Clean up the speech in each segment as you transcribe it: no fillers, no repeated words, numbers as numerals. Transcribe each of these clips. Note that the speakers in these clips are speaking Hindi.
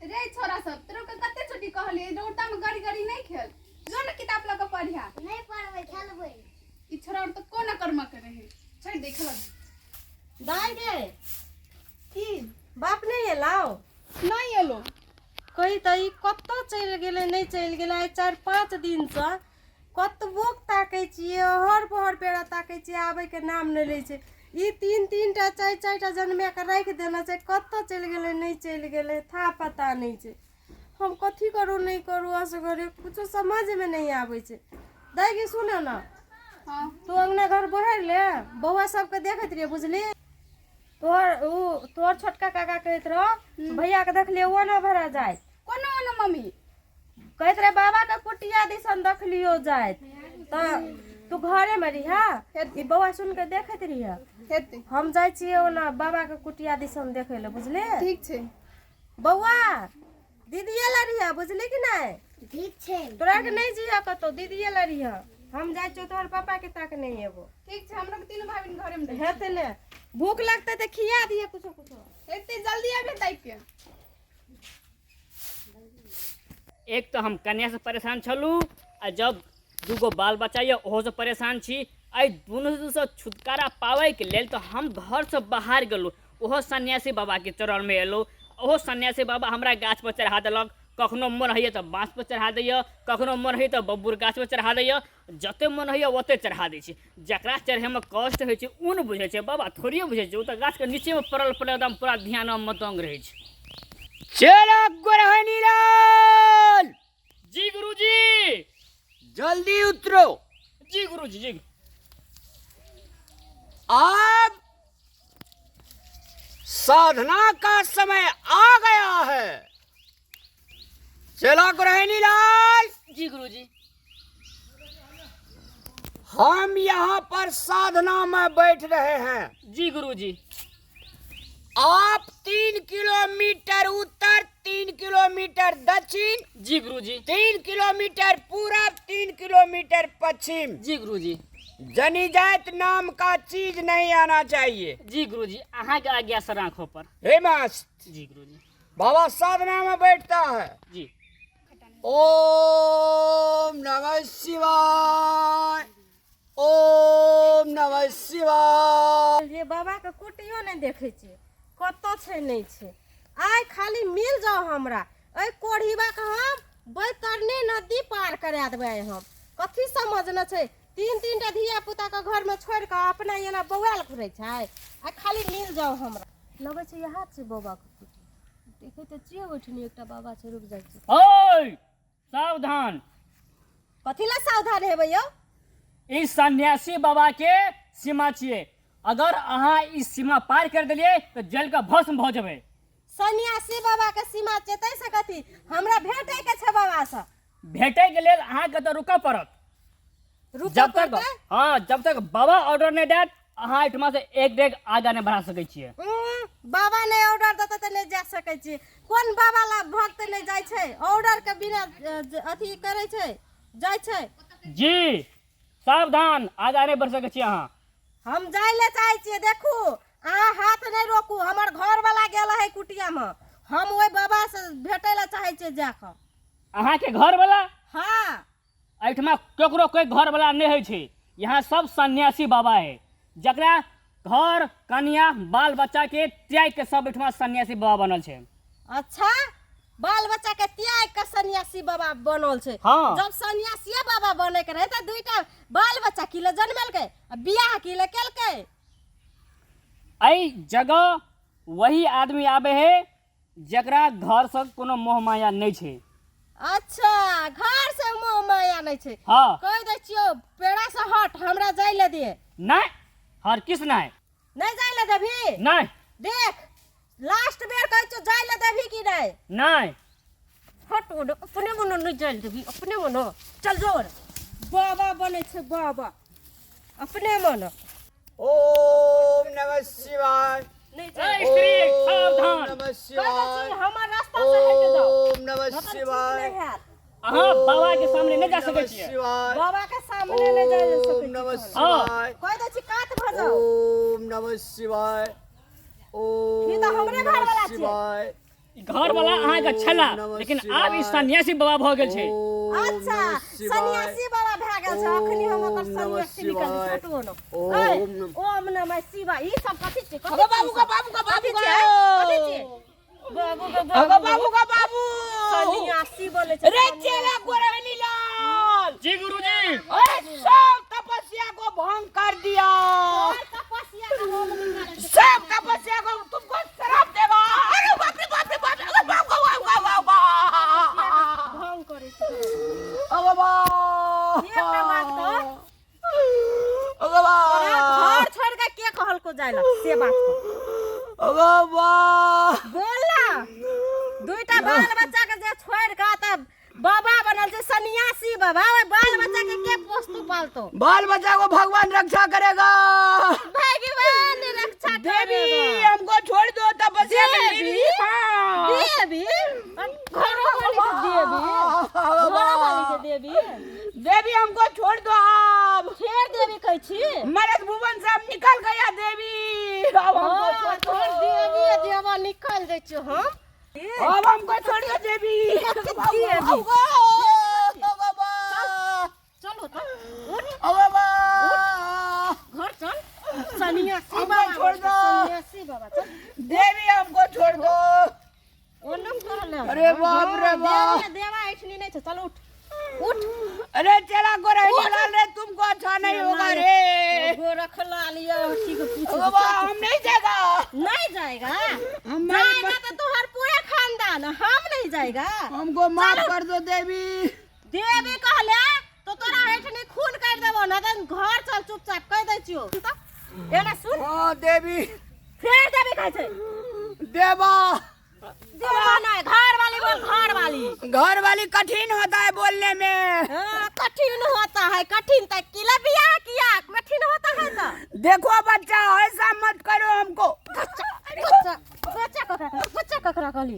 रे छोरा सब तोरा के कते छोटी कहली रोटा में गड़ी गड़ी नहीं खेल जो ना किताब लगा पढ़िया नहीं पढ़बै खेलबै ई छोरा तो कोना कर्म करे है छोड़ देख ल दाई गे की बाप नहीं एलाओ नहीं एलो कही त ई कत्तो चलि गेलै नहीं चलि गेलै 4-5 दिन से कतबो ताकै छियै हर पहर पेड़ा ताकै छियै आबै के नाम नहीं लै छै ई 3-3टा 4-4टा जन्मे के राख देना छै कत्तो चलि गेलै नहीं चलि गेलै था पता नहीं छै हम कथी करू नहीं करू असगरे कुछो समझ में नहीं आबै छै दाई गे सुन ना हां तू अंगना घर बहार ले बौआ सबके देखैत रहिए बुझली तोर छोटका काका कहत रहो भैया के देखलिए वो ना भरा जाए कोनो ना मम्मी कहत रहे बाबा के कुटिया दिसन देखलियो जाए त तू घरे में रिहा ई बौआ सुन के देखैत रहिए हेते हम जाय छिए ओना बाबा के कुटिया दिसन देखे ले बुझले ठीक छै बौआ दीदीए ला रिहा बुझली कि नहीं ठीक छै तोरा के नहीं जिया कतो दीदीए ला रिहा हम जाय छो तोहर पापा के ताक नहीं एबो ठीक छै हमरा के तीनों भाई बहन घरे में रहे हेते ले भूख लगते त खिया दिए कुछो हेते जल्दी आबे ताई के एक तो हम कन्या से परेशान छलू आ जब दूगो बाल बच्चा ये ओहो से परेशान छी आई दोनों से छुटकारा पावे के लेल तो हम घर से बाहर गेलू ओहो सन्यासी बाबा के चरण में एलू ओहो सन्यासी बाबा हमरा गाछ पर चढ़ा देलक कखनो मन होइए तो बाँस पर चढ़ा दैए कखनो मन होइए तो बब्बूर गाछ पर चढ़ा दैए जते मन होइए ओते चढ़ा दै छै जकरा चढ़े में कष्ट होइ छै उ न बुझै छै बाबा थोड़िए बुझै छै उ तऽ गाछ के नीचे में पड़ल एकदम पूरा ध्यान में मतंग रहै छै चलो गुरहनी लाल जी गुरुजी जल्दी उतरो जी गुरुजी जी अब साधना का समय आ गया है चलो गुरहनी लाल जी गुरुजी हम यहाँ पर साधना में बैठ रहे हैं जी गुरुजी आप 3 किलोमीटर उत्तर 3 किलोमीटर दक्षिण जी गुरुजी 3 किलोमीटर पूरब 3 किलोमीटर पश्चिम जी गुरुजी जनी जात नाम का चीज नहीं आना चाहिए जी गुरुजी अहाँ के आज्ञा से आँखों पर हे मस्त जी गुरुजी बाबा साधना में बैठता है जी ओम नमः शिवाय ओम नमः शिवाय ये बाबा के कुटियो नहीं देखे छे कतो छे नहीं छे आइ खाली मिल जाओ हमरा ए कोढ़ीबा के हम बैतरनी नदी पार करा देबै हम कथी समझना छे 3-3टा धिया पुता के घर में छोड़ के अपना एना बौआल घुरै छै आ खाली मिल जाओ हमरा लगे छै यहाँ छै बाबा के कुटी देखे त छियै ओठनी एकटा बाबा छै रुक जाइ छै ओय सावधान कथी ला सावधान हेबै यौ ई सन्यासी बाबा के सीमा छिए अगर अहाँ ई सीमा पार कर देलिए तो जल का भस्म भ जेबै सन्यासी बाबा के सीमा चेतै से कथी हमरा भेटै के छै बाबा से भेटै के लेल अहाँ के तो रुकऽ पड़त जब तक हाँ जब तक बाबा ऑर्डर नहीं देत अहाँ एठमा से एक डेग आगा नहीं बढ़ा सकै छियै बाबा नहीं ऑर्डर देते तो नहीं जा सकै छी कोन बाबा ला भक्त नहीं जाय छै ऑर्डर के बिना अथी करे छै जाय छै जी सावधान आगा नहीं बढ़ सकै छी अहाँ हम जाय ले चाहे छी देखू अहाँ हाथ नहीं रोकू हमर घर वाला गेल है कुटिया में हम ओइ बाबा से भेटै ला चाहे छी जाकर अहाँ के घर वाला हाँ एठमा केकरो कोई घर वाला नहीं है छै यहाँ सब सन्यासी बाबा है जकरा घर कन्या बाल बच्चा के त्याग के सब एठमा सन्यासी बाबा बनल छै अच्छा बाल बच्चा के त्याग के सन्यासी बाबा बनल छै हाँ। जब सन्यासी बाबा बने के रहे त दुईटा बाल बच्चा किले जन्मेलकै आ बियाह किले केलकै एहि जगह वही आदमी आबे है जकरा घर से कोनो मोह माया नहीं छै अच्छा घर से मोह माया नहीं छै हाँ कह दे छियो पेड़ा से हट हमरा जाय ले दे नहीं हर किस नहीं नहीं जाय ले देभी नहीं देख लास्ट बेर कह छियो जाय ले देभी कि नहीं नहीं हट ओड अपने मनो नहीं जाय ले देभी अपने मनो चल जोर बाबा बने छै बाबा अपने मनो ओम नमः शिवाय नहीं ए, जाय स्त्री ओम सावधान नमः कह दे शिवाय छी हमर रास्ता से हट जाओ ओम नमः मतलब ठीक शिवाय नहीं हैत। अहाँ बाबा के सामने नहीं जा ओम सकै नमः छियै शिवाय बाबा के सामने नहीं जाय ले ओम सकै नमः छी शिवाय कह दे छी कात भ जाओ ओम नमः शिवाय ये ओम तो हमरे घर वाला नमः छियै। शिवाय घर वाला अहाँ के छला लेकिन आब ई सन्यासी बाबा भ गेल छै। अच्छा सन्यासी बाबा भए गेल छै अखनी हम ओकर सन्यासी निकल फोटो न ओम नमः शिवाय ई सब कथि छै अगो बाबू का बाबू का बाबू का कथि छै बाबू अगो बाबू का बाबू सन्यासी बोले छै रे चेला गोरहनी लाल जी गुरुजी अरे सब तपस्या को भंग कर दिया। तपस्या का होम निकाले छै सब तपस्या को तुमको श्राप देगा। अरे बाप रे बाप रे बाप रे अरे बाप भंग करे छै अगो बा एकटा बात कह अगो बा घर छोड़ के के कहल को जाइला से बात कह अगो बा बोल ना दुईटा बाल बच्चा के जे छोड़ के तब बाबा बनल छै सन्यासी बाबा ओए बाल बच्चा के पोसतू पालतो बाल बच्चा को भगवान रक्षा करेगा। भगवान रक्षा देवी करेगा हमको छोड़ दो तपस्या में देवी? देवी हाँ। देवी घरों वाली से देवी देवी हमको छोड़ दो अब फेर देवी कहै छी मरद भुवन से अब निकल गया देवी। अब हमको छोड़ दो देवी देवा निकल जाइ छी हम अब हमको छोड़ दो देवी। देवी। चलो तो घर चल सन्यासी हमको बाबा छोड़ दो। सन्यासी बाबा चल देवी हमको छोड़ दो। ओनम कर ले अरे बाप रे बाप। देवा ऐठनी नहीं छै चल उठ अरे चला को लाल रे तुमको अच्छा नहीं होगा रे। गोरख लाल ये ठीक पूछ बाबा हम नहीं जाएगा। नहीं जाएगा हम जाएगा तो तुम्हार पूरा खानदान हम नहीं जाएगा हमको माफ कर दो देवी। देवी कहले तो तोरा ऐठनी खून कर देबो ना तो घर चल चुपचाप कह दै छियो एना सुन हाँ देवी फेर देवी कहै छै देवा देवा नहीं घर वाली बोल घर वाली घर वाली कठिन होता है बोलने में। हाँ, कठिन होता है कठिन तक किला बियाह किया कठिन होता है तो देखो बच्चा ऐसा मत करो हमको। बच्चा ककरा कहली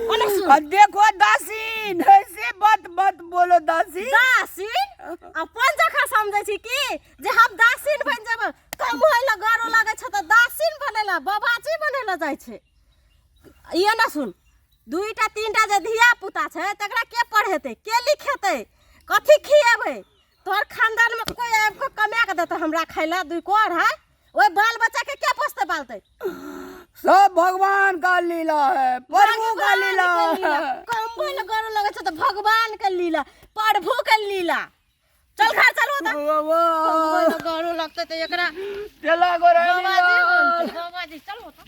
ओने सुन और देखो दासीन ऐसे मत बोलो दासीन। दासीन अपन जखा समझै छी कि जे हम दासीन बन जेब कम होइला गारो लागै छ त दासीन बनेला बाबाजी बनेला जाइ छै। ये ना सुन दुईटा तीनटा जे धिया पुता छै तकरा के पढ़ेतै के लिखेतै कथी खिएबै तोहर खानदान में कोई आबि के कमा के देतै हमरा खाइला दुई कोर है ओए बाल बच्चा के के पोसते पालतै सब भगवान का लीला है प्रभु का लीला है। कम होइला गारो लागै छ त भगवान के लीला प्रभु के लीला चल घर चलो त बाबा गारो लगतै त एकरा चला को बाबाजी बनतै बाबाजी चलो त